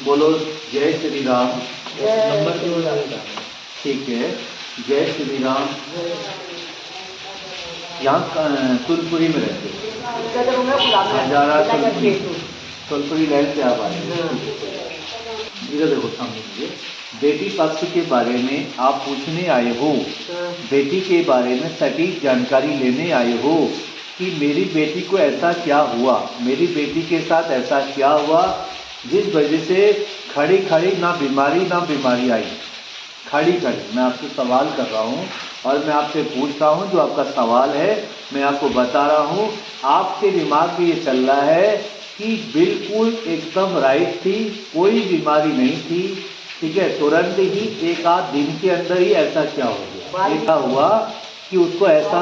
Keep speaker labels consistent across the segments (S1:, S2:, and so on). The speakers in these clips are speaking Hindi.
S1: बोलो जय श्री राम।
S2: नंबर क्यों डालता?
S1: ठीक है, जय श्री राम। यहाँ तुलपुरी में रहते हैं, हजारा तुलपुरी लाइन से आप आए। इधर देखो सामने मुझे, बेटी पक्ष के बारे में आप पूछने आए हो, बेटी के बारे में सटीक जानकारी लेने आए हो कि मेरी बेटी को ऐसा क्या हुआ, मेरी बेटी के साथ ऐसा क्या हुआ जिस वजह से खड़ी खड़ी ना बीमारी आई। खड़ी खड़ी मैं आपसे सवाल कर रहा हूँ और मैं आपसे पूछ रहा हूँ, जो आपका सवाल है मैं आपको बता रहा हूँ। आपके दिमाग में ये चल रहा है कि बिल्कुल एकदम राइट थी, कोई बीमारी नहीं थी, ठीक है। तुरंत ही एक आध दिन के अंदर ही ऐसा क्या हो गया, ऐसा हुआ कि उसको ऐसा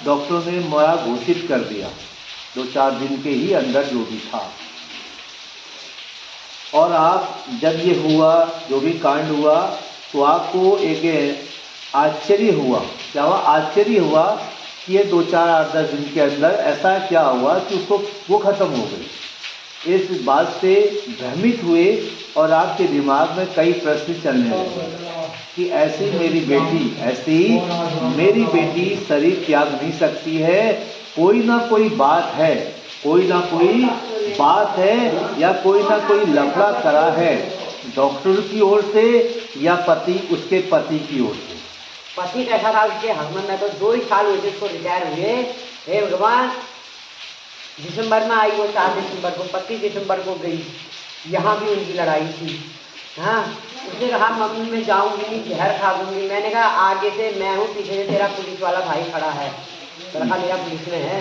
S1: डॉक्टरों ने मरा घोषित कर दिया, 2-4 दिन के ही अंदर जो भी था। और आप जब ये हुआ, जो भी कांड हुआ, तो आपको एक आश्चर्य हुआ। क्या हुआ? आश्चर्य हुआ कि ये 2-4-8-10 दिन के अंदर ऐसा क्या हुआ कि उसको वो खत्म हो गई। इस बात से भ्रमित हुए और आपके दिमाग में कई प्रश्न चलने लगे कि ऐसी मेरी बेटी शरीर त्याग नहीं सकती है, कोई ना कोई बात है, कोई ना कोई बात है या कोई ना कोई लफड़ा करा है डॉक्टर की ओर से या उसके पति की ओर से।
S2: पति कैसा था उसके हस्बैंड में तो 2 ही साल हुए थे उसको रिटायर हुए। हे भगवान, दिसंबर में आई वो 4 दिसंबर को, 25 दिसंबर को गई। यहाँ भी उनकी लड़ाई थी। हाँ, उसने कहा मम्मी मैं जाऊँगी नहीं, जहर खा दूँगी। मैंने कहा आगे से मैं हूँ, पीछे से तेरा पुलिस वाला भाई खड़ा है। लड़का मेरा पुलिस में है।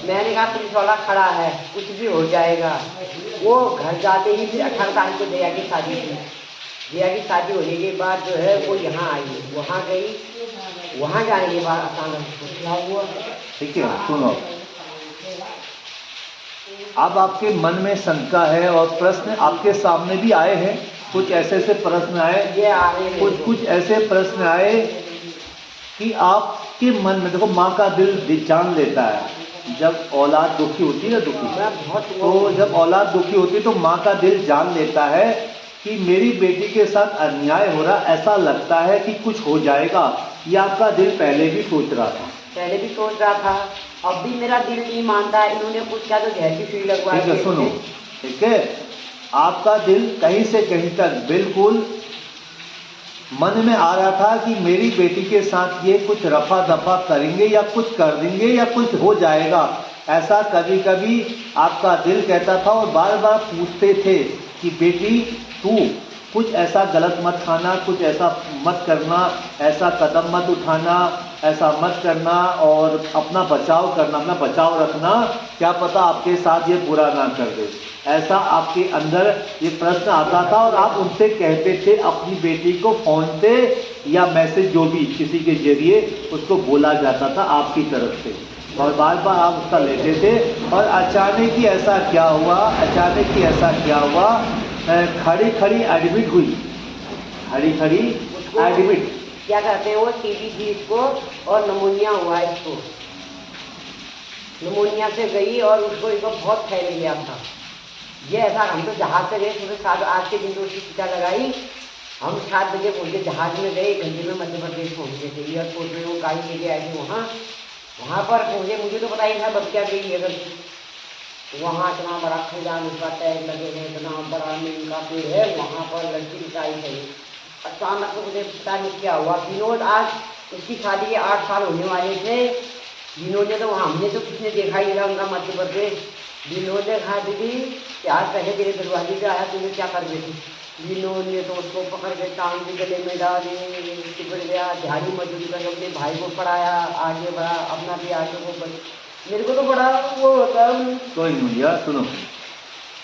S2: मैंने कहा पुलिस वाला खड़ा है, कुछ भी हो जाएगा। वो घर जाते ही फिर 18 तारीख को दया की शादी थी। दया की शादी होने के बाद जो है वो यहाँ आई, वहाँ गई। वहाँ जाने के बाद अचानक क्या हुआ?
S1: ठीक है, सुनो, अब आपके मन में शंका है और प्रश्न आपके सामने भी आए हैं। कुछ ऐसे प्रश्न आए, कुछ ऐसे प्रश्न आए कि आपके मन में, देखो माँ का दिल जान लेता है। जब औलाद दुखी होती है ना, तो जब औलाद दुखी होती है तो माँ का दिल जान लेता है कि मेरी बेटी के साथ अन्याय हो रहा, ऐसा लगता है कि कुछ हो जाएगा। ये आपका दिल पहले भी सोच रहा था,
S2: अब भी मेरा दिल नहीं मानता है। इन्होंने कुछ क्या तो जहर की सुई लगवाई।
S1: ठीक है, सुनो, ठीक है, आपका दिल कहीं से कहीं तक बिल्कुल मन में आ रहा था कि मेरी बेटी के साथ ये कुछ रफा दफा करेंगे या कुछ कर देंगे या कुछ हो जाएगा। ऐसा कभी कभी आपका दिल कहता था और बार बार पूछते थे कि बेटी तू कुछ ऐसा गलत मत खाना, कुछ ऐसा मत करना, ऐसा कदम मत उठाना, ऐसा मत करना और अपना बचाव करना, अपना बचाव रखना, क्या पता आपके साथ ये बुरा ना कर दे। ऐसा आपके अंदर ये प्रश्न आता था और आप उनसे कहते थे, अपनी बेटी को फ़ोन पे या मैसेज जो भी किसी के जरिए उसको बोला जाता था आपकी तरफ से, और बार बार आप उसका लेते थे। और अचानक ही ऐसा क्या हुआ, खड़ी खड़ी एडमिट हुई, एडमिट
S2: क्या कहते हैं वो, टीबी थी इसको और नमोनिया हुआ इसको। नमोनिया से गई और उसको बहुत फैल गया था। ये ऐसा, हम तो जहाज से गए सुबह 7, आज के दिन तो उसकी टीका लगाई। हम 7 बजे पहुँचे, जहाज में गए, 1 घंटे में मध्य प्रदेश पहुँच गए थे। एयरपोर्ट में वो गाड़ी लेके आए थे। वहाँ पर पहुँचे, मुझे तो पता ही था बच्चा गई अगर। वहाँ इतना बड़ा खजान, उसका टैग लगे हैं, इतना बड़ा नीम का पेड़ है, वहाँ पर लड़की उठाई गई। अचानक तो मुझे पता नहीं क्या हुआ। विनोद, आज उसकी शादी के 8 साल होने वाले थे। विनोद ने तो हमने तो किसने देखा ही था उनका मध्य प्रदेश। विनोद ने कहा दीदी प्यार पहले तेरे दरवाजे पे आया, तुमने क्या कर रही थी? विनोद ने तो उसको पकड़ के टांग के गले में डाली, चिपड़ गया। झाड़ी मजदूरी कर अपने भाई को पढ़ाया, आगे बढ़ा, अपना भी आगे को बढ़। मेरे को तो बड़ा वो होता है।
S1: कोई नहीं यार, सुनो,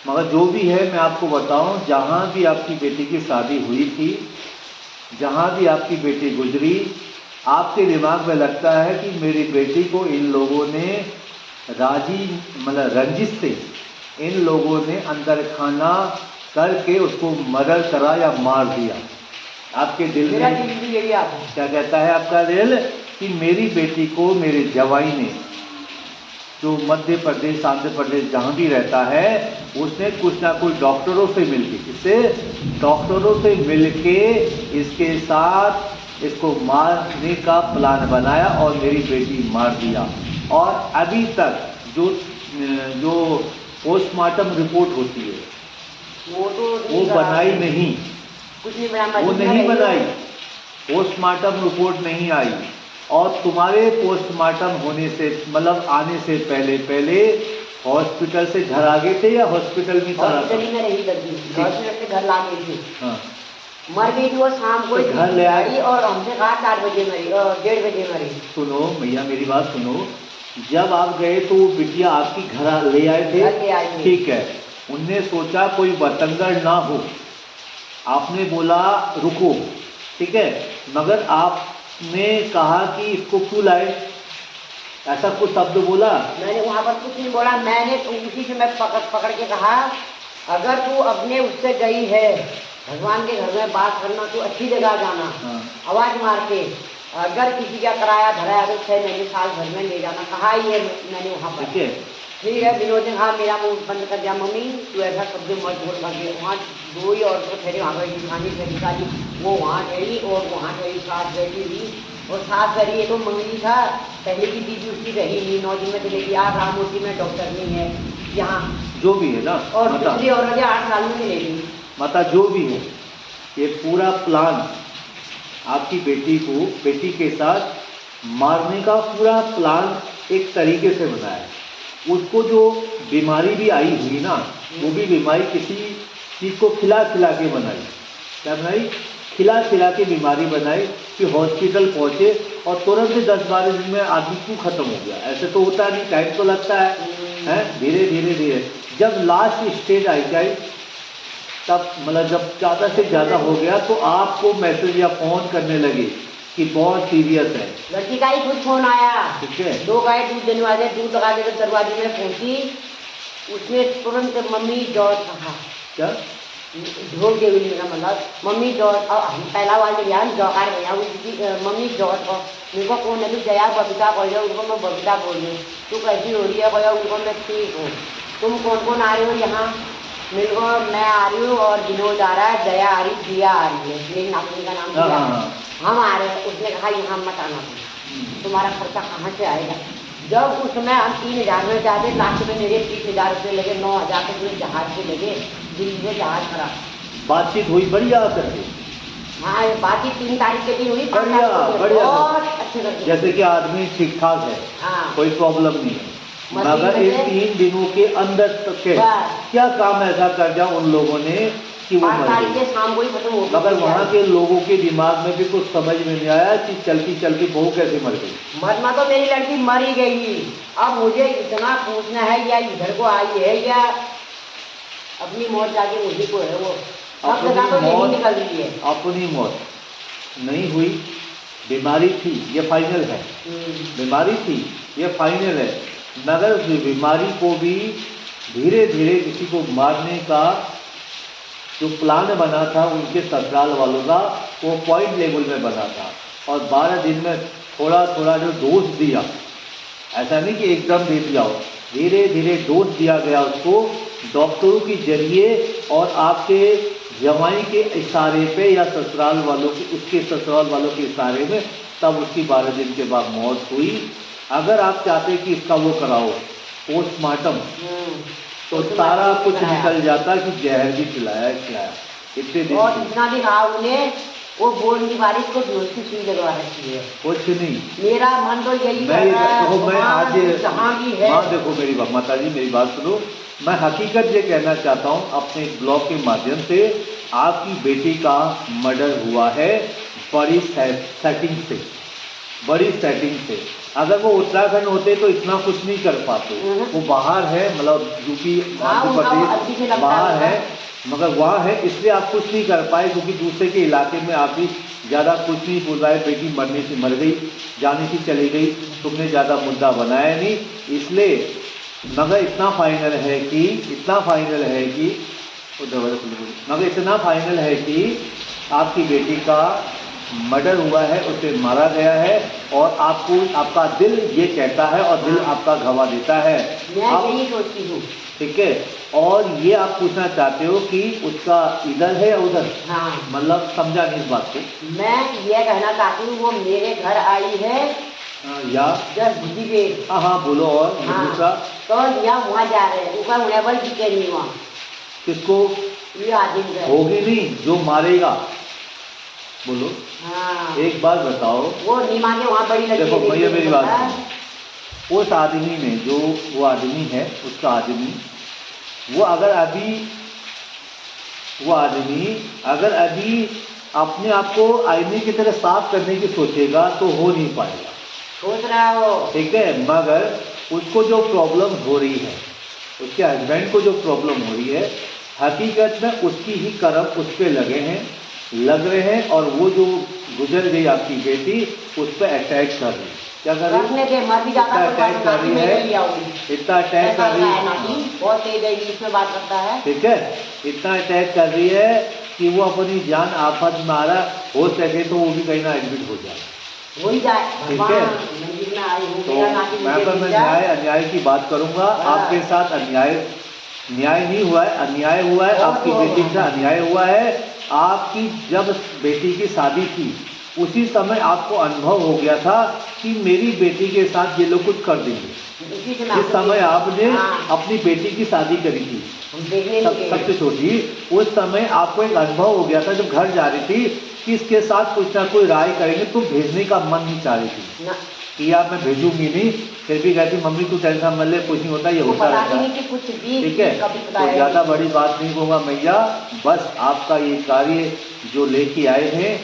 S1: मगर जो भी है मैं आपको बताऊं, जहाँ भी आपकी बेटी की शादी हुई थी, जहाँ भी आपकी बेटी गुजरी, आपके दिमाग में लगता है कि मेरी बेटी को इन लोगों ने रंजिश से इन लोगों ने अंदर खाना करके उसको मर्डर करा या मार दिया। आपके दिल में
S2: यही आता है।
S1: क्या कहता है आपका दिल कि मेरी बेटी को मेरे जवाई ने जो मध्य प्रदेश आंध्र प्रदेश जहाँ भी रहता है उसने कुछ ना कुछ डॉक्टरों से मिलके, इससे डॉक्टरों से मिलके इसके साथ इसको मारने का प्लान बनाया और मेरी बेटी मार दिया। और अभी तक जो पोस्टमार्टम रिपोर्ट होती है वो बनाई नहीं,
S2: कुछ नहीं बना,
S1: वो नहीं बनाई, पोस्टमार्टम रिपोर्ट नहीं आई। और तुम्हारे पोस्टमार्टम होने से मतलब आने से पहले हॉस्पिटल से घर आ गए थे या हॉस्पिटल में था?
S2: हॉस्पिटल में रही करती, हॉस्पिटल से घर ला गई थी।
S1: हाँ,
S2: मर गई थी वो शाम को,
S1: तो घर ले आई
S2: और हमसे कहा 4 बजे मरी और 1:30 बजे मरी।
S1: सुनो भैया मेरी बात सुनो, जब आप गए तो वो बिटिया आपकी घर ले आए थे, ठीक है। उनने सोचा कोई बतंगड़ ना हो, आपने बोला रुको, ठीक है, मगर आपने कहा कि इसको क्यों लाए, ऐसा कुछ शब्द बोला?
S2: मैंने वहाँ पर कुछ नहीं बोला, मैंने तो उसी से मैं पकड़ के कहा अगर तू अपने उससे गई है भगवान के घर में बात करना तो अच्छी जगह जाना।
S1: हाँ।
S2: आवाज मार के अगर किसी का कराया धराया तो 6 महीने साल भर में ले जाना, कहा ही है मैंने वहाँ पर। ठीक है, विनोद ने कहा मेरा मुंह बंद कर दिया, मम्मी तू ऐसा शब्द मत बोल भागे। वहाँ 2 ही औरतें ठहरी, वहाँ पर दिखानी ठहरी, वो वहाँ ठहरी और वहाँ ठहरी, सास बैठी हुई और सास रही है तो मंगली था, पहले की बीवी उसकी रही नहीं, 9 दिन में चलेगी। यार राममूर्ति में डॉक्टर नहीं है यहाँ,
S1: जो भी है ना,
S2: और दूसरी औरत 8 साल में मिलेगी।
S1: माता जो भी है, ये पूरा प्लान आपकी बेटी के साथ मारने का पूरा प्लान एक तरीके से बनाया। उसको जो बीमारी भी आई हुई ना, वो भी बीमारी किसी चीज़ को खिला के बनाई। क्या बनाई? खिला के बीमारी बनाई कि हॉस्पिटल पहुँचे और तुरंत 10-12 दिन में आदमी क्यों ख़त्म हो गया। ऐसे तो होता नहीं, टाइम तो लगता है, धीरे। जब लास्ट स्टेज आई जाए तब मतलब जब ज़्यादा से ज़्यादा हो गया तो आपको मैसेज या फ़ोन करने लगे कि बहुत सीरियस है।
S2: लड़की का ही कुछ फोन आया, ठीक
S1: है,
S2: 2 गाय दूध देने वाले, दूध लगा देकर दरवाजे में पहुंची, उसमें तुरंत मम्मी जॉर्ज कहा। क्या ढोल के भी मेरा मतलब मम्मी जॉर्ज, और हम पहला बार में यार जौकार गया उसकी मम्मी जॉर्ज को, मेरे को कौन है तू जया बबीता कह जाओ, उनको मैं बबीता बोल रही हूँ, तू कैसी हो रही है कह जाओ, उनको मैं ठीक हूँ, तुम कौन आ रहे हो यहाँ? मेरे को मैं आ रही हूँ और विनोद आ रहा है, जया आ रही, दिया आ रही है, मेरी नातनी का नाम दिया, हम आ रहे हैं। उसने कहा यहाँ मत आना, तुम्हारा खर्चा कहाँ से आएगा? जब उस समय हम 3000 में जाते, लास्ट में मेरे 30,000 रुपये लगे, 9,000 तो पूरे जहाज से लगे, दिल्ली से जहाज खड़ा।
S1: बातचीत हुई बढ़िया करके?
S2: हाँ, बातचीत 3 तारीख के दिन हुई,
S1: बढ़िया
S2: बहुत अच्छे करके,
S1: जैसे कि आदमी ठीक ठाक है। हाँ, कोई प्रॉब्लम नहीं है, मगर इन 3 दिनों के अंदर तक के क्या काम ऐसा कर दिया उन लोगों ने कि वो मर गई।
S2: शाम को ही खत्म हो गया।
S1: मगर वहाँ के लोगों के दिमाग में भी कुछ समझ में नहीं आया कि चलती बहू कैसे मर गई।
S2: मरना तो मेरी लड़की मर ही गई। अब मुझे इतना पूछना है या इधर को आई है या अपनी मौत जाके मुझे को है, वो सब जगह तो यही निकल रही है।
S1: अपनी मौत नहीं हुई, बीमारी थी, ये फाइनल है, बीमारी थी ये फाइनल है, मगर बीमारी को भी धीरे किसी को मारने का जो प्लान बना था उनके ससुराल वालों का, वो पॉइंट लेवल में बना था और 12 दिन में थोड़ा जो डोज दिया, ऐसा नहीं कि एकदम दे दिया हो, धीरे डोज दिया गया उसको डॉक्टरों के जरिए और आपके जवाई के इशारे पे या ससुराल वालों के, उसके ससुराल वालों के इशारे में, तब उसकी 12 दिन के बाद मौत हुई। अगर आप चाहते कि इसका वो कराओ पोस्टमार्टम, तो सारा कुछ निकल जाता कि जहर भी खिलाया इतने दिन।
S2: और इतना भी कहा उन्हें, वो बोल की बारिश को बेहोश की सुई लगवा रखी है।
S1: कुछ नहीं,
S2: मेरा मन तो यही
S1: मैं आज
S2: जहाँ भी है।
S1: हाँ देखो मेरी माता जी मेरी बात सुनो, मैं हकीकत ये कहना चाहता हूँ अपने ब्लॉग के माध्यम से, आपकी बेटी का मर्डर हुआ है बड़ी सेटिंग से। अगर वो उत्तराखंड होते तो इतना कुछ नहीं कर पाते, वो बाहर है, मतलब यूपी मध्य प्रदेश बाहर है, मगर वहाँ है इसलिए आप कुछ नहीं कर पाए, क्योंकि दूसरे के इलाके में आप भी ज़्यादा कुछ नहीं बोल रहा है, बेटी मरने से मर गई, जाने से चली गई, तुमने ज़्यादा मुद्दा बनाया नहीं, इसलिए मगर इतना फाइनल है कि आपकी बेटी का मर्डर हुआ है, उसे मारा गया है और आपको आपका दिल ये कहता है और दिल आपका गवाह देता है।
S2: मैं
S1: आप
S2: यही सोचती हूँ।
S1: ठीक है, और ये आप पूछना चाहते हो कि उसका इधर है या उधर?
S2: हाँ,
S1: मतलब समझा नहीं इस बात को।
S2: मैं ये कहना चाहती हूँ वो मेरे घर आई है
S1: या
S2: जब बुद्धि पे।
S1: हाँ हाँ बोलो। और
S2: हाँ,
S1: दूसरा
S2: तो या वहाँ जा रहे हैं ऊपर उन्हें बल दिखे नहीं वहाँ।
S1: किसको?
S2: ये आदमी है।
S1: होगी नहीं जो मारेगा। बोलो।
S2: हाँ,
S1: एक बात बताओ,
S2: वो नीमा के वहाँ बड़ी लगी
S1: देखो
S2: है,
S1: भैया मेरी बात
S2: है।
S1: सुनो। उस आदमी ने जो वो आदमी है, उसका आदमी वो अगर अभी अपने आप को आईने की तरह साफ करने की सोचेगा तो हो नहीं पाएगा।
S2: सोच रहा है वो।
S1: ठीक है, मगर उसको जो प्रॉब्लम हो रही है, उसके हस्बैंड को जो प्रॉब्लम हो रही है, हकीकत में उसकी ही कर्म उस पर लग रहे हैं और वो जो गुजर गई आपकी बेटी उस पर अटैक कर रही है। क्या कर रही है? इतना अटैक कर रही है, इतना अटैक कर रही है,
S2: बहुत तेज है, इंग्लिश में बात करता है।
S1: ठीक है, इतना अटैक कर रही है कि वो अपनी जान आफत में आ रहा, हो सके तो वो भी कहीं ना एडमिट हो जाए।
S2: हो ही जाए।
S1: ठीक है,
S2: मंदिर में आई हूँ,
S1: तो
S2: मेरा नाती
S1: मैं
S2: मुझे मिल
S1: न्याय
S2: जाए।
S1: अन्याय की बात करूंगा।
S2: हाँ।
S1: आपके साथ न्याय नहीं हुआ है, अन्याय हुआ है। आपकी बेटी से अन्याय हुआ है। आपकी जब बेटी की शादी थी उसी समय आपको अनुभव हो गया था कि मेरी बेटी के साथ ये लोग कुछ कर देंगे। जिस समय आपने अपनी बेटी की शादी करी थी सबसे छोटी, उस समय आपको एक अनुभव हो गया था जब घर जा रही थी कि इसके साथ कुछ ना कोई राय करेंगे। तुम भेजने का मन नहीं चाह रही थी कि यार मैं भेजूंगी नहीं, फिर भी कहती मम्मी तू टेंशन मत ले, कुछ नहीं होता, ये होता रहता है। ठीक है, तो ज़्यादा बड़ी बात नहीं कहूँगा मैया, बस आपका ये कार्य जो लेके आए हैं,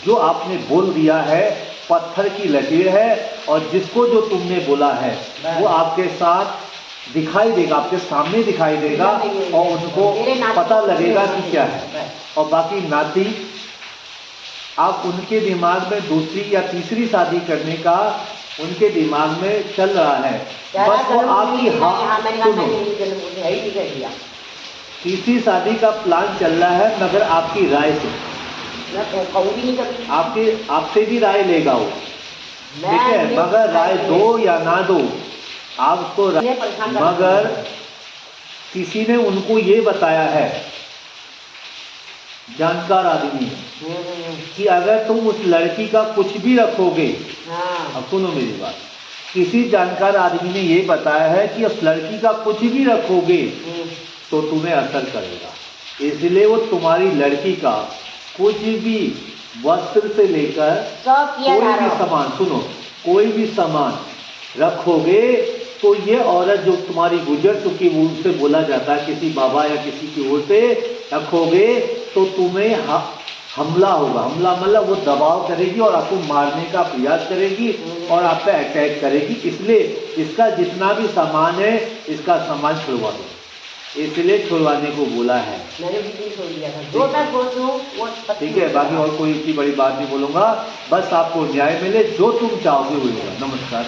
S1: जो आपने बोल दिया है, पत्थर की लकीर है और जिसको जो तुमने बोला है वो आपके साथ दिखाई देगा, आपके सामने दिखाई देगा और उनको पता लगेगा कि क्या है। और बाकी नाती, आप उनके दिमाग में दूसरी या तीसरी शादी करने का उनके दिमाग में चल रहा है, बस वो आपकी तीसरी शादी का प्लान चल रहा है, मगर आपकी राय से, आपसे भी राय लेगा वो। ठीक है, मगर राय दो या ना दो आप उसको, मगर किसी ने उनको ये बताया है, जानकार आदमी कि अगर तुम उस लड़की का कुछ भी रखोगे, अब सुनो मेरी बात, किसी जानकार आदमी ने ये बताया है कि उस लड़की का कुछ भी रखोगे तो तुम्हें असर करेगा। इसलिए वो तुम्हारी लड़की का कुछ भी वस्त्र से लेकर कोई भी सामान, सुनो, कोई भी सामान रखोगे तो ये औरत जो तुम्हारी गुजर चुकी, वो उनसे बोला जाता है किसी बाबा या किसी की ओर से रखोगे तो तुम्हें हमला होगा। हमला मतलब वो दबाव करेगी और आपको मारने का प्रयास करेगी और आप पे अटैक करेगी। इसलिए इसका जितना भी सामान है, इसका सामान छुड़वा दो, इसलिए छुड़वाने को बोला है। मैंने भी छोड़ दिया था, जो मैं सोचूं वो। ठीक है, बाकी और कोई इतनी बड़ी बात नहीं बोलूँगा, बस आपको न्याय मिले, जो तुम चाहोगे वही होगा। नमस्कार।